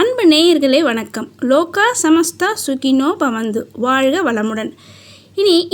அன்பு நேயர்களே வணக்கம். லோகா சமஸ்தா சுகினோ பவந்து, வாழ்க வளமுடன்.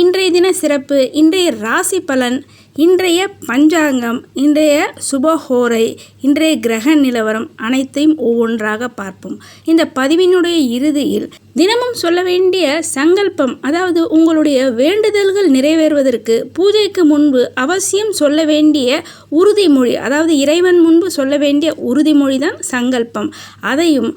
இன்றைய தின சிறப்பு, இன்றைய ராசி பலன், இன்றைய பஞ்சாங்கம், இன்றைய சுபஹோரை, இன்றைய கிரக நிலவரம் அனைத்தையும் ஒவ்வொன்றாக பார்ப்போம். இந்த பதிவினுடைய இறுதியில் தினமும் சொல்ல வேண்டிய சங்கல்பம், அதாவது உங்களுடைய வேண்டுதல்கள் நிறைவேறுவதற்கு பூஜைக்கு முன்பு அவசியம் சொல்ல வேண்டிய உறுதிமொழி, அதாவது இறைவன் முன்பு சொல்ல வேண்டிய உறுதிமொழி தான் சங்கல்பம். அதையும்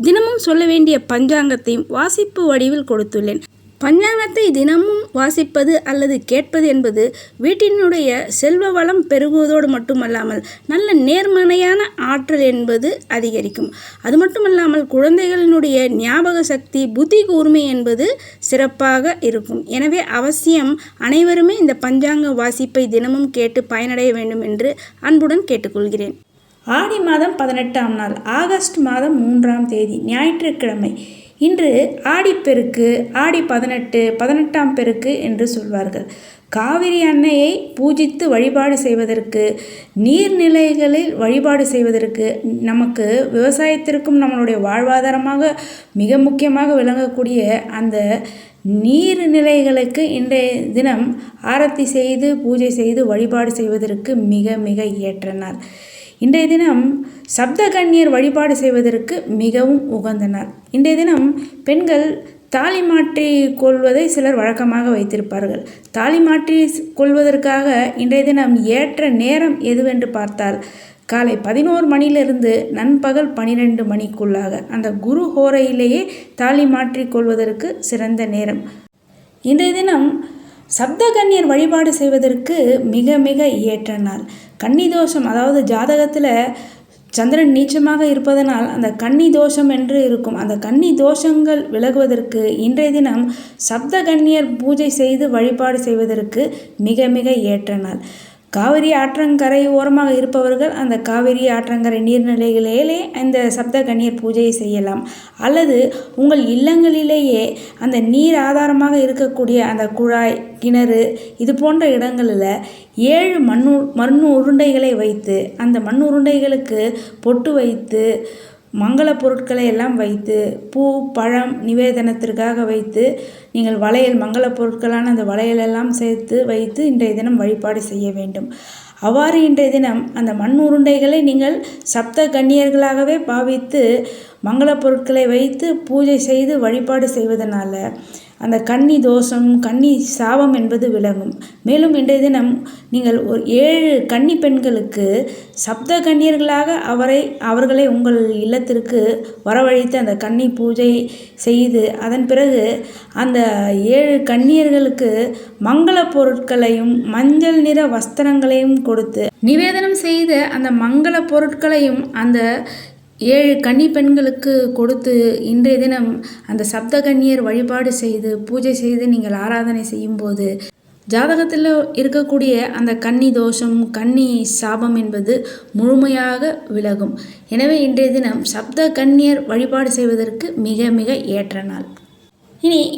தினமும் சொல்ல வேண்டிய பஞ்சாங்கத்தையும் வாசிப்பு வடிவில் கொடுத்துள்ளேன். பஞ்சாங்கத்தை தினமும் வாசிப்பது அல்லது கேட்பது என்பது வீட்டினுடைய செல்வ வளம் பெருகுவதோடு மட்டுமல்லாமல் நல்ல நேர்மறையான ஆற்றல் என்பது அதிகரிக்கும். அது மட்டுமல்லாமல் குழந்தைகளினுடைய ஞாபக சக்தி, புத்தி கூர்மை என்பது சிறப்பாக இருக்கும். எனவே அவசியம் அனைவருமே இந்த பஞ்சாங்க வாசிப்பை தினமும் கேட்டு பயனடைய வேண்டும் என்று அன்புடன் கேட்டுக்கொள்கிறேன். ஆடி மாதம் 18ஆம் நாள், ஆகஸ்ட் மாதம் 3ஆம் தேதி, ஞாயிற்றுக்கிழமை. இன்று ஆடிப்பெருக்கு, ஆடி 18, 18ஆம் பெருக்கு என்று சொல்வார்கள். காவிரி அன்னையை பூஜித்து வழிபாடு செய்வதற்கு, நீர்நிலைகளில் வழிபாடு செய்வதற்கு, நமக்கு விவசாயத்திற்கும் நம்மளுடைய வாழ்வாதாரமாக மிக முக்கியமாக விளங்கக்கூடிய அந்த நீர்நிலைகளுக்கு இன்றைய தினம் ஆரத்தி செய்து பூஜை செய்து வழிபாடு செய்வதற்கு மிக மிக ஏற்ற நாள். இன்றைய தினம் சப்தகன்னியர் வழிபாடு செய்வதற்கு மிகவும் உகந்த நாள். இன்றைய தினம் பெண்கள் தாலி மாற்றி கொள்வதை சிலர் வழக்கமாக வைத்திருப்பார்கள். தாலி மாற்றி கொள்வதற்காக இன்றைய தினம் ஏற்ற நேரம் எதுவென்று பார்த்தால், காலை 11 மணியிலிருந்து நண்பகல் 12 மணிக்குள்ளாக அந்த குரு ஹோரையிலேயே தாலி மாற்றி கொள்வதற்கு சிறந்த நேரம். இன்றைய தினம் சப்தகன்னியர் வழிபாடு செய்வதற்கு மிக மிக ஏற்ற நாள். கன்னி தோஷம், அதாவது ஜாதகத்தில் சந்திரன் நீச்சமாக இருப்பதனால் அந்த கன்னி தோஷம் என்று இருக்கும். அந்த கன்னி தோஷங்கள் விலகுவதற்கு இன்றைய தினம் சப்தகன்னியர் பூஜை செய்து வழிபாடு செய்வதற்கு மிக மிக ஏற்ற நாள். காவிரி ஆற்றங்கரை ஓரமாக இருப்பவர்கள் அந்த காவிரி ஆற்றங்கரை நீர்நிலைகளிலே இந்த சப்தகன்னியர் பூஜையை செய்யலாம். அல்லது உங்கள் இல்லங்களிலேயே அந்த நீர் ஆதாரமாக இருக்கக்கூடிய அந்த குழாய், கிணறு, இது போன்ற இடங்களில் 7 மண் உருண்டைகளை வைத்து, அந்த மண் உருண்டைகளுக்கு பொட்டு வைத்து, மங்கள பொருட்களை எல்லாம் வைத்து, பூ பழம் நிவேதனத்திற்காக வைத்து, நீங்கள் வளையல், மங்கள பொருட்களான அந்த வளையலெல்லாம் சேர்த்து வைத்து இன்றைய தினம் வழிபாடு செய்ய வேண்டும். அவ்வாறு இன்றைய தினம் அந்த மண் உருண்டைகளை நீங்கள் சப்த கன்னியர்களாகவே பாவித்து மங்கள பொருட்களை வைத்து பூஜை செய்து வழிபாடு செய்வதனால அந்த கன்னி தோஷம், கன்னி சாபம் என்பது விலகும். மேலும் இன்றைய தினம் நீங்கள் ஒரு 7 கன்னி பெண்களுக்கு சப்த கன்னியர்களாக அவர்களை உங்கள் இல்லத்திற்கு வரவழைத்து அந்த கன்னி பூஜை செய்து, அதன் பிறகு அந்த 7 கன்னியர்களுக்கு மங்கள பொருட்களையும் மஞ்சள் நிற வஸ்திரங்களையும் கொடுத்து நிவேதனம் செய்த அந்த மங்கள பொருட்களையும் அந்த 7 கன்னி பெண்களுக்கு கொடுத்து இன்றைய தினம் அந்த சப்தகன்னியர் வழிபாடு செய்து பூஜை செய்து நீங்கள் ஆராதனை செய்யும்போது ஜாதகத்தில் இருக்கக்கூடிய அந்த கன்னி தோஷம், கன்னி சாபம் என்பது முழுமையாக விலகும். எனவே இன்றைய தினம் சப்த கன்னியர் வழிபாடு செய்வதற்கு மிக மிக ஏற்ற நாள்.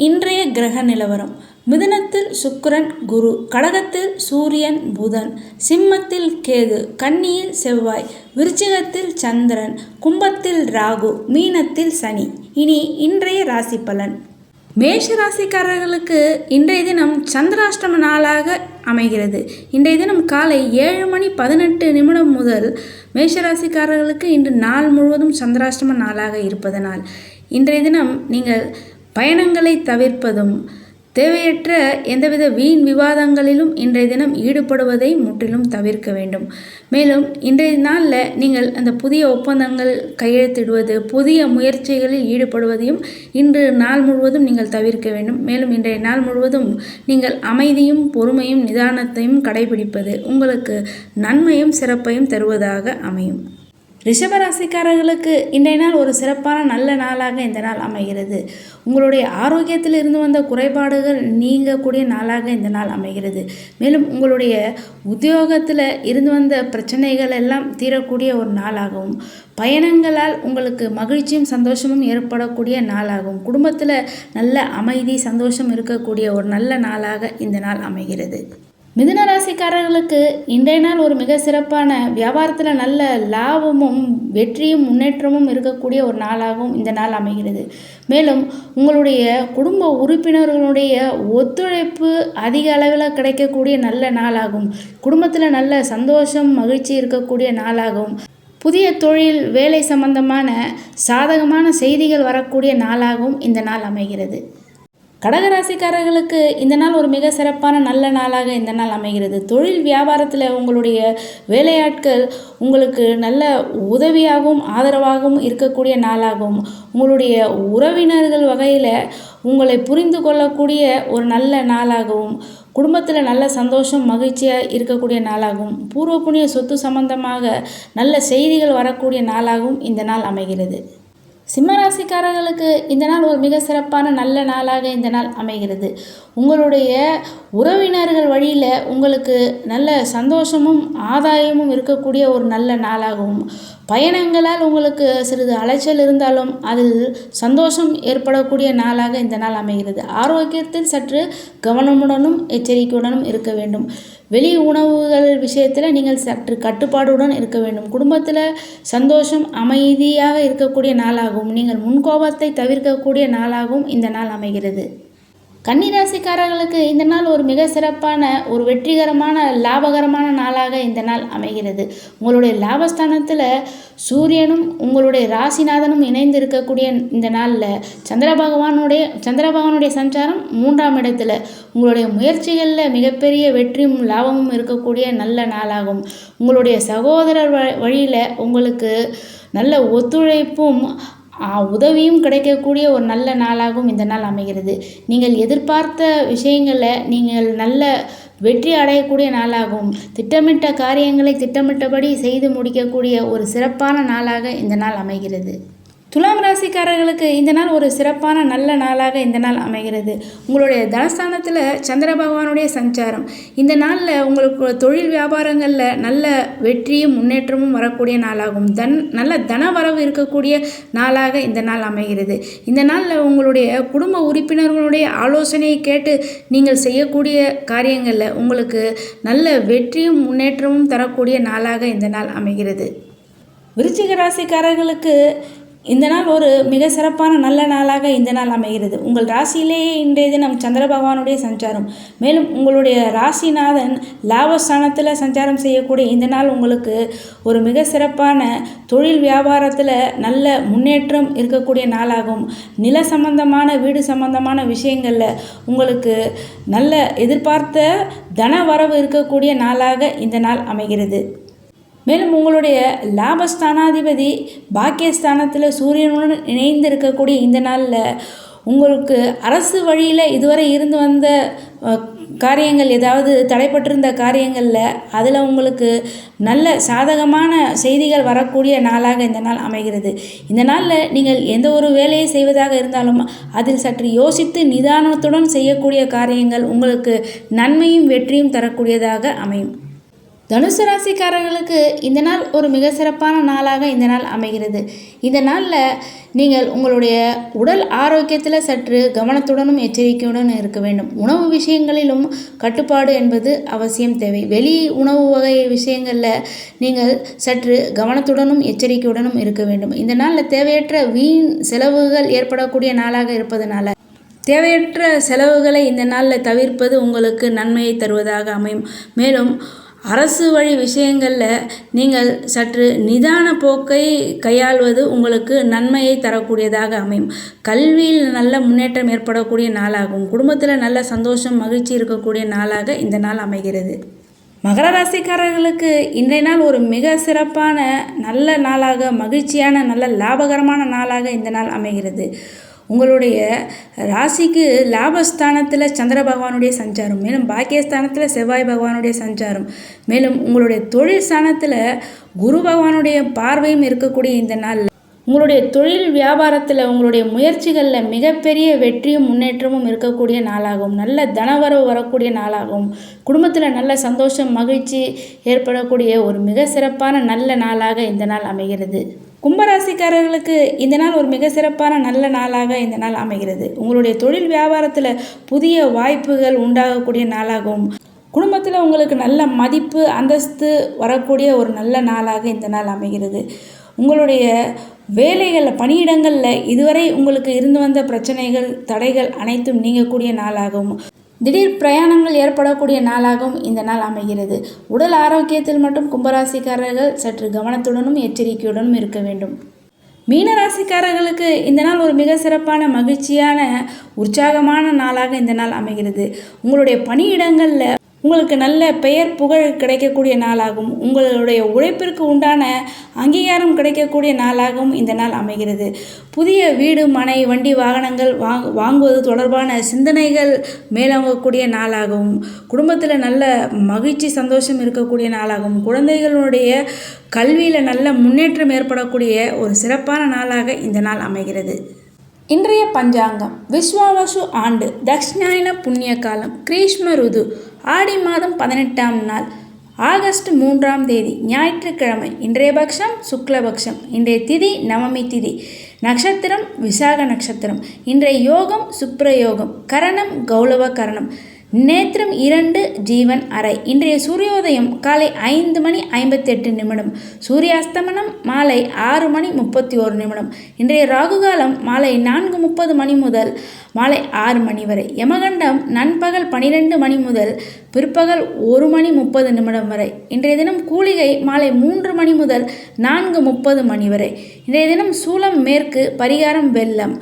இன்றைய கிரக நிலவரம். மிதுனத்தில் சுக்கிரன் குரு, கடகத்தில் சூரியன் புதன், சிம்மத்தில் கேது, கன்னியில் செவ்வாய், விருச்சிகத்தில் சந்திரன், கும்பத்தில் ராகு, மீனத்தில் சனி. இன்றைய ராசி பலன். மேஷ ராசிக்காரர்களுக்கு இன்றைய தினம் சந்திராஷ்டம நாளாக அமைகிறது. இன்றைய தினம் காலை 7:18 முதல் மேஷராசிக்காரர்களுக்கு இன்று நாள் முழுவதும் சந்திராஷ்டம நாளாக இருப்பதனால் இன்றைய தினம் நீங்கள் பயணங்களை தவிர்ப்பதும், தேவையற்ற எந்தவித வீண் விவாதங்களிலும் இன்றைய தினம் ஈடுபடுவதை முற்றிலும் தவிர்க்க வேண்டும். மேலும் இன்றைய நாளில் நீங்கள் அந்த புதிய ஒப்பந்தங்கள் கையெழுத்திடுவது, புதிய முயற்சிகளில் ஈடுபடுவதையும் இன்று நாள் முழுவதும் நீங்கள் தவிர்க்க வேண்டும். மேலும் இன்றைய நாள் முழுவதும் நீங்கள் அமைதியும் பொறுமையும் நிதானத்தையும் கடைபிடிப்பது உங்களுக்கு நன்மையும் சிறப்பையும் தருவதாக அமையும். ரிஷபராசிக்காரர்களுக்கு இன்றைய நாள் ஒரு சிறப்பான நல்ல நாளாக இந்த நாள் அமைகிறது. உங்களுடைய ஆரோக்கியத்தில் இருந்து வந்த குறைபாடுகள் நீங்கக்கூடிய நாளாக இந்த நாள் அமைகிறது. மேலும் உங்களுடைய உத்தியோகத்தில் இருந்து வந்த பிரச்சனைகள் எல்லாம் தீரக்கூடிய ஒரு நாளாகவும், பயணங்களால் உங்களுக்கு மகிழ்ச்சியும் சந்தோஷமும் ஏற்படக்கூடிய நாளாகவும், குடும்பத்தில் நல்ல அமைதி சந்தோஷம் இருக்கக்கூடிய ஒரு நல்ல நாளாக இந்த நாள் அமைகிறது. மிதுன ராசிக்காரர்களுக்கு இன்றைய நாள் ஒரு மிக சிறப்பான வியாபாரத்தில் நல்ல லாபமும் வெற்றியும் முன்னேற்றமும் இருக்கக்கூடிய ஒரு நாளாகவும் இந்த நாள் அமைகிறது. மேலும் உங்களுடைய குடும்ப உறுப்பினர்களுடைய ஒத்துழைப்பு அதிக அளவில் கிடைக்கக்கூடிய நல்ல நாளாகும். குடும்பத்தில் நல்ல சந்தோஷம் மகிழ்ச்சி இருக்கக்கூடிய நாளாகும். புதிய தொழில் வேலை சம்பந்தமான சாதகமான செய்திகள் வரக்கூடிய நாளாகவும் இந்த நாள் அமைகிறது. கடகராசிக்காரர்களுக்கு இந்த நாள் ஒரு மிக சிறப்பான நல்ல நாளாக இந்த நாள் அமைகிறது. தொழில் வியாபாரத்தில் உங்களுடைய வேலையாட்கள் உங்களுக்கு நல்ல உதவியாகவும் ஆதரவாகவும் இருக்கக்கூடிய நாளாகவும், உங்களுடைய உறவினர்கள் வகையில் உங்களை புரிந்து கொள்ளக்கூடிய ஒரு நல்ல நாளாகவும், குடும்பத்தில் நல்ல சந்தோஷம் மகிழ்ச்சியாக இருக்கக்கூடிய நாளாகவும், பூர்வ புண்ணிய சொத்து சம்பந்தமாக நல்ல செய்திகள் வரக்கூடிய நாளாகவும் இந்த நாள் அமைகிறது. சிம்மராசிக்காரர்களுக்கு இந்த நாள் ஒரு மிக சிறப்பான நல்ல நாளாக இந்த நாள் அமைகிறது. உங்களுடைய உறவினர்கள் வழியில் உங்களுக்கு நல்ல சந்தோஷமும் ஆதாயமும் இருக்கக்கூடிய ஒரு நல்ல நாளாகவும், பயணங்களால் உங்களுக்கு சிறிது அலைச்சல் இருந்தாலும் அதில் சந்தோஷம் ஏற்படக்கூடிய நாளாக இந்த நாள் அமைகிறது. ஆரோக்கியத்தில் சற்று கவனமுடனும் எச்சரிக்கையுடனும் இருக்க வேண்டும். வெளி உணவுகள் விஷயத்தில் நீங்கள் சற்று கட்டுப்பாடுடன் இருக்க வேண்டும். குடும்பத்தில் சந்தோஷம் அமைதியாக இருக்கக்கூடிய நாளாகவும், நீங்கள் முன்கோபத்தை தவிர்க்கக்கூடிய நாளாகவும் இந்த நாள் அமைகிறது. கன்னிராசிக்காரர்களுக்கு இந்த நாள் ஒரு மிக சிறப்பான ஒரு வெற்றிகரமான லாபகரமான நாளாக இந்த நாள் அமைகிறது. உங்களுடைய லாபஸ்தானத்தில் சூரியனும் உங்களுடைய ராசிநாதனும் இணைந்து இருக்கக்கூடிய இந்த நாளில் சந்திர பகவானுடைய சஞ்சாரம் 3ஆம் இடத்துல உங்களுடைய முயற்சிகளில் மிகப்பெரிய வெற்றியும் லாபமும் இருக்கக்கூடிய நல்ல நாளாகும். உங்களுடைய சகோதரர் வழியில் உங்களுக்கு நல்ல ஒத்துழைப்பும் உதவியும் கிடைக்கக்கூடிய ஒரு நல்ல நாளாகவும் இந்த நாள் அமைகிறது. நீங்கள் எதிர்பார்த்த விஷயங்களில் நீங்கள் நல்ல வெற்றி அடையக்கூடிய நாளாகவும், திட்டமிட்ட காரியங்களை திட்டமிட்டபடி செய்து முடிக்கக்கூடிய ஒரு சிறப்பான நாளாக இந்த நாள் அமைகிறது. துலாம் ராசிக்காரர்களுக்கு இந்த நாள் ஒரு சிறப்பான நல்ல நாளாக இந்த நாள் அமைகிறது. உங்களுடைய தனஸ்தானத்தில் சந்திர பகவானுடைய சஞ்சாரம் இந்த நாளில் உங்களுக்கு தொழில் வியாபாரங்களில் நல்ல வெற்றியும் முன்னேற்றமும் வரக்கூடிய நாளாகும். நல்ல தன வரவு இருக்கக்கூடிய நாளாக இந்த நாள் அமைகிறது. இந்த நாளில் உங்களுடைய குடும்ப உறுப்பினர்களுடைய ஆலோசனையை கேட்டு நீங்கள் செய்யக்கூடிய காரியங்களில் உங்களுக்கு நல்ல வெற்றியும் முன்னேற்றமும் தரக்கூடிய நாளாக இந்த நாள் அமைகிறது. விருச்சிக ராசிக்காரர்களுக்கு இந்த நாள் ஒரு மிக சிறப்பான நல்ல நாளாக இந்த நாள் அமைகிறது. உங்கள் ராசியிலேயே இன்றைய தினம் சந்திர பகவானுடைய சஞ்சாரம், மேலும் உங்களுடைய ராசிநாதன் லாபஸ்தானத்தில் சஞ்சாரம் செய்யக்கூடிய இந்த நாள் உங்களுக்கு ஒரு மிக சிறப்பான தொழில் வியாபாரத்தில் நல்ல முன்னேற்றம் இருக்கக்கூடிய நாளாகும். நில சம்பந்தமான வீடு சம்பந்தமான விஷயங்களில் உங்களுக்கு நல்ல எதிர்பார்த்த தன வரவு இருக்கக்கூடிய நாளாக இந்த நாள் அமைகிறது. மேலும் உங்களுடைய லாபஸ்தானாதிபதி பாக்கியஸ்தானத்தில் சூரியனுடன் இணைந்து இருக்கக்கூடிய இந்த நாளில் உங்களுக்கு அரசு வழியில் இதுவரை இருந்து வந்த காரியங்கள் ஏதாவது தடைப்பட்டிருந்த காரியங்களில் அதில் உங்களுக்கு நல்ல சாதகமான செய்திகள் வரக்கூடிய நாளாக இந்த நாள் அமைகிறது. இந்த நாளில் நீங்கள் எந்த ஒரு வேலையை செய்வதாக இருந்தாலும் அதில் சற்று யோசித்து நிதானத்துடன் செய்யக்கூடிய காரியங்கள் உங்களுக்கு நன்மையும் வெற்றியும் தரக்கூடியதாக அமையும். தனுசு ராசிக்காரர்களுக்கு இந்த நாள் ஒரு மிக சிறப்பான நாளாக இந்த நாள் அமைகிறது. இந்த நாளில் நீங்கள் உங்களுடைய உடல் ஆரோக்கியத்தில் சற்று கவனத்துடனும் எச்சரிக்கையுடன் இருக்க வேண்டும். உணவு விஷயங்களிலும் கட்டுப்பாடு என்பது அவசியம் தேவை. வெளி உணவு வகை விஷயங்களில் நீங்கள் சற்று கவனத்துடனும் எச்சரிக்கையுடனும் இருக்க வேண்டும். இந்த நாளில் தேவையற்ற வீண் செலவுகள் ஏற்படக்கூடிய நாளாக இருப்பதனால தேவையற்ற செலவுகளை இந்த நாளில் தவிர்ப்பது உங்களுக்கு நன்மையை தருவதாக அமையும். மேலும் அரசு வழி விஷயங்களில் நீங்கள் சற்று நிதான போக்கை கையாள்வது உங்களுக்கு நன்மையை தரக்கூடியதாக அமையும். கல்வியில் நல்ல முன்னேற்றம் ஏற்படக்கூடிய நாளாகும். குடும்பத்தில் நல்ல சந்தோஷம் மகிழ்ச்சி இருக்கக்கூடிய நாளாக இந்த நாள் அமைகிறது. மகர ராசிக்காரர்களுக்கு இன்றைய நாள் ஒரு மிக சிறப்பான நல்ல நாளாக, மகிழ்ச்சியான நல்ல லாபகரமான நாளாக இந்த நாள் அமைகிறது. உங்களுடைய ராசிக்கு லாபஸ்தானத்தில் சந்திர பகவானுடைய சஞ்சாரம், மேலும் பாக்கியஸ்தானத்தில் செவ்வாய் பகவானுடைய சஞ்சாரம், மேலும் உங்களுடைய தொழில் ஸ்தானத்தில் குரு பகவானுடைய பார்வையும் இருக்கக்கூடிய இந்த நாளில் உங்களுடைய தொழில் வியாபாரத்தில் உங்களுடைய முயற்சிகளில் மிகப்பெரிய வெற்றியும் முன்னேற்றமும் இருக்கக்கூடிய நாளாகும். நல்ல தனவரவு வரக்கூடிய நாளாகும். குடும்பத்தில் நல்ல சந்தோஷம் மகிழ்ச்சி ஏற்படக்கூடிய ஒரு மிக சிறப்பான நல்ல நாளாக இந்த நாள் அமைகிறது. கும்பராசிக்காரர்களுக்கு இந்த நாள் ஒரு மிக சிறப்பான நல்ல நாளாக இந்த நாள் அமைகிறது. உங்களுடைய தொழில் வியாபாரத்தில் புதிய வாய்ப்புகள் உண்டாகக்கூடிய நாளாகவும், குடும்பத்தில் உங்களுக்கு நல்ல மதிப்பு அந்தஸ்து வரக்கூடிய ஒரு நல்ல நாளாக இந்த நாள் அமைகிறது. உங்களுடைய வேலைகளில் பணியிடங்களில் இதுவரை உங்களுக்கு இருந்து வந்த பிரச்சனைகள் தடைகள் அனைத்தும் நீங்கக்கூடிய நாளாகவும் திடீர் பிரயாணங்கள் ஏற்படக்கூடிய நாளாகவும் இந்த நாள் அமைகிறது. உடல் ஆரோக்கியத்தில் மட்டும் கும்பராசிக்காரர்கள் சற்று கவனத்துடனும் எச்சரிக்கையுடனும் இருக்க வேண்டும். மீனராசிக்காரர்களுக்கு இந்த நாள் ஒரு மிக சிறப்பான மகிழ்ச்சியான உற்சாகமான நாளாக இந்த நாள் அமைகிறது. உங்களுடைய பணியிடங்களில் உங்களுக்கு நல்ல பெயர் புகழ் கிடைக்கக்கூடிய நாளாகவும் உங்களுடைய உழைப்பிற்கு உண்டான அங்கீகாரம் கிடைக்கக்கூடிய நாளாகவும் இந்த நாள் அமைகிறது. புதிய வீடு மனை வண்டி வாகனங்கள் வாங்குவது தொடர்பான சிந்தனைகள் மேலோங்கக்கூடிய நாளாகவும் குடும்பத்தில் நல்ல மகிழ்ச்சி சந்தோஷம் இருக்கக்கூடிய நாளாகவும் குழந்தைகளுடைய கல்வியில் நல்ல முன்னேற்றம் ஏற்படக்கூடிய ஒரு சிறப்பான நாளாக இந்த நாள் அமைகிறது. இன்றைய பஞ்சாங்கம் விஸ்வாவசு ஆண்டு தக்ஷிணாயன புண்ணிய காலம் கிரீஷ்ம ருது ஆடி மாதம் 18ஆம் நாள் ஆகஸ்ட் 3ஆம் தேதி ஞாயிற்றுக்கிழமை. இன்றைய பக்ஷம் சுக்லபக்ஷம். இன்றைய திதி நவமி திதி. நட்சத்திரம் விசாக நட்சத்திரம். இன்றைய யோகம் சுப்ரயோகம். கரணம் கௌளவ கரணம். நேத்திரம் 2 ஜீவன் அறை. இன்றைய சூரியோதயம் காலை 5:58. சூரியாஸ்தமனம் மாலை 6:31. இன்றைய ராகுகாலம் மாலை 4:30 முதல் மாலை 6 வரை. யமகண்டம் நண்பகல் 12 முதல் பிற்பகல் 1:30 வரை. இன்றைய தினம் கூலிகை மாலை 3 முதல் 4:30 வரை. இன்றைய தினம் சூலம் மேற்கு, பரிகாரம் வெள்ளம்.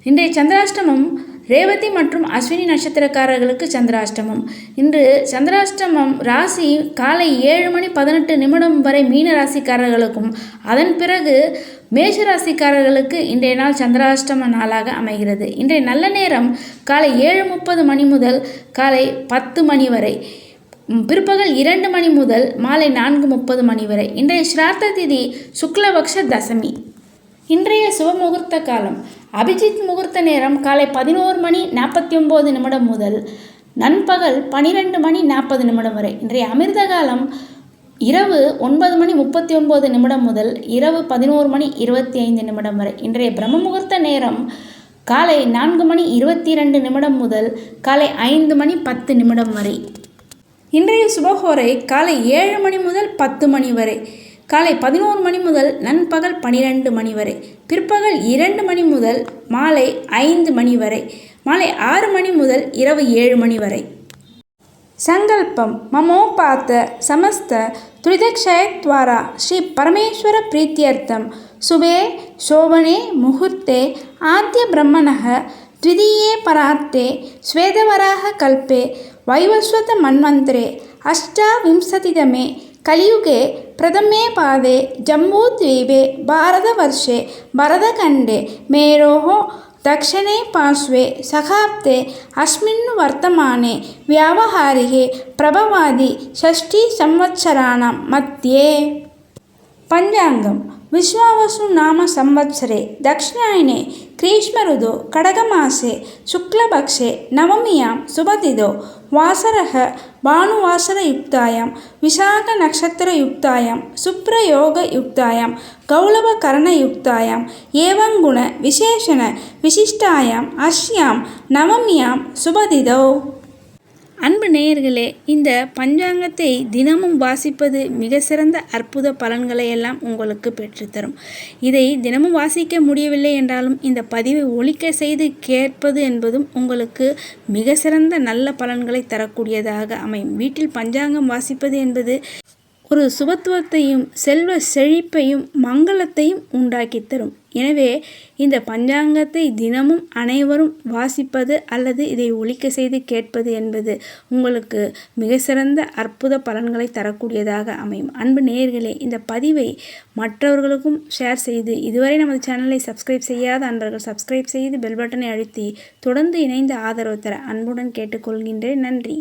இன்றைய சந்திராஷ்டமம் ரேவதி மற்றும் அஸ்வினி நட்சத்திரக்காரர்களுக்கு சந்திராஷ்டமம். இன்று சந்திராஷ்டமம் ராசி காலை 7:18 வரை மீன ராசிக்காரர்களுக்கும் அதன் பிறகு மேஷ ராசிக்காரர்களுக்கு இன்றைய நாள் சந்திராஷ்டம நாளாக அமைகிறது. இன்றைய நல்ல நேரம் காலை 7:30 முதல் காலை 10 வரை. பிற்பகல் 2 முதல் மாலை 4:30 வரை. இன்றைய ஸ்ரார்த்த திதி சுக்லபக்ஷ தசமி. இன்றைய சுபமுகூர்த்த காலம் அபிஜித் முகூர்த்த நேரம் காலை 11:49 முதல் நண்பகல் 12:40 வரை. இன்றைய அமிர்த காலம் இரவு 9:39 முதல் இரவு 11:25 வரை. இன்றைய பிரம்ம முகூர்த்த நேரம் காலை 4:22 முதல் காலை 5:10 வரை. இன்றைய சுபஹோரை காலை 7 முதல் 10 வரை. காலை 11 முதல் நண்பகல் 12 வரை. பிற்பகல் 2 முதல் மாலை 5 வரை. மாலை 6 முதல் இரவு 7 வரை. சங்கல்பம் மமோபாத்த சமஸ்த துரிதக்ஷயத்வாரா ஸ்ரீ பரமேஸ்வர பிரீத்தியர்த்தம் சுபே சோபனே முகூர்த்தே ஆத்ய பிரம்மணः த்விதீயே பரார்த்தே ஸ்வேதவராக கல்பே வைவஸ்வத மன்வந்தரே அஷ்டாவிம்சதிதமே கலியுगे प्रथमे पादे जम्बूद्वीपे भारतवर्षे भरतखण्डे मेरोः दक्षिणे पार्श्वे सखाब्दे अस्मिन् वर्तमाने व्यावहारिके प्रभवादि 6 संवत्सराणां मध्ये. பஞ்சாங்கம் விஸ்வாவசு நாம சம்வத்சரே தக்ஷிணாயனே கிரீஷ்ம ருதோ கடகமாசே சுக்லபக்ஷே நவமியாம் சுபதிதோ வாசரக பானுவாசரயுக்தாயாம் விசாக நக்ஷத்திரயுக்தாயாம் சுப்ரயோகயுக்தாயாம் கௌளவகரணயுக்தாயாம் ஏவங்குண விசேஷண விசிஷ்டாயாம் அஸ்யாம் நவமியாம் சுபதிதோ. அன்பு நேயர்களே, இந்த பஞ்சாங்கத்தை தினமும் வாசிப்பது மிக சிறந்த அற்புத பலன்களை எல்லாம் உங்களுக்கு பெற்றுத்தரும். இதை தினமும் வாசிக்க முடியவில்லை என்றாலும் இந்த பதிவை ஒலிக்க செய்து கேட்பது என்பதும் உங்களுக்கு மிக சிறந்த நல்ல பலன்களை தரக்கூடியதாக அமையும். வீட்டில் பஞ்சாங்கம் வாசிப்பது என்பது ஒரு சுபத்துவத்தையும் செல்வ செழிப்பையும் மங்களத்தையும் உண்டாக்கி தரும். எனவே இந்த பஞ்சாங்கத்தை தினமும் அனைவரும் வாசிப்பது அல்லது இதை ஒலிக்க செய்து கேட்பது என்பது உங்களுக்கு மிக சிறந்த அற்புத பலன்களை தரக்கூடியதாக அமையும். அன்பு நேயர்களே, இந்த பதிவை மற்றவர்களுக்கும் ஷேர் செய்து இதுவரை நமது சேனலை சப்ஸ்கிரைப் செய்யாத அன்பர்கள் சப்ஸ்கிரைப் செய்து பெல் பட்டனை அழுத்தி தொடர்ந்து இணைந்து ஆதரவு தர அன்புடன் கேட்டுக்கொள்கின்றேன். நன்றி.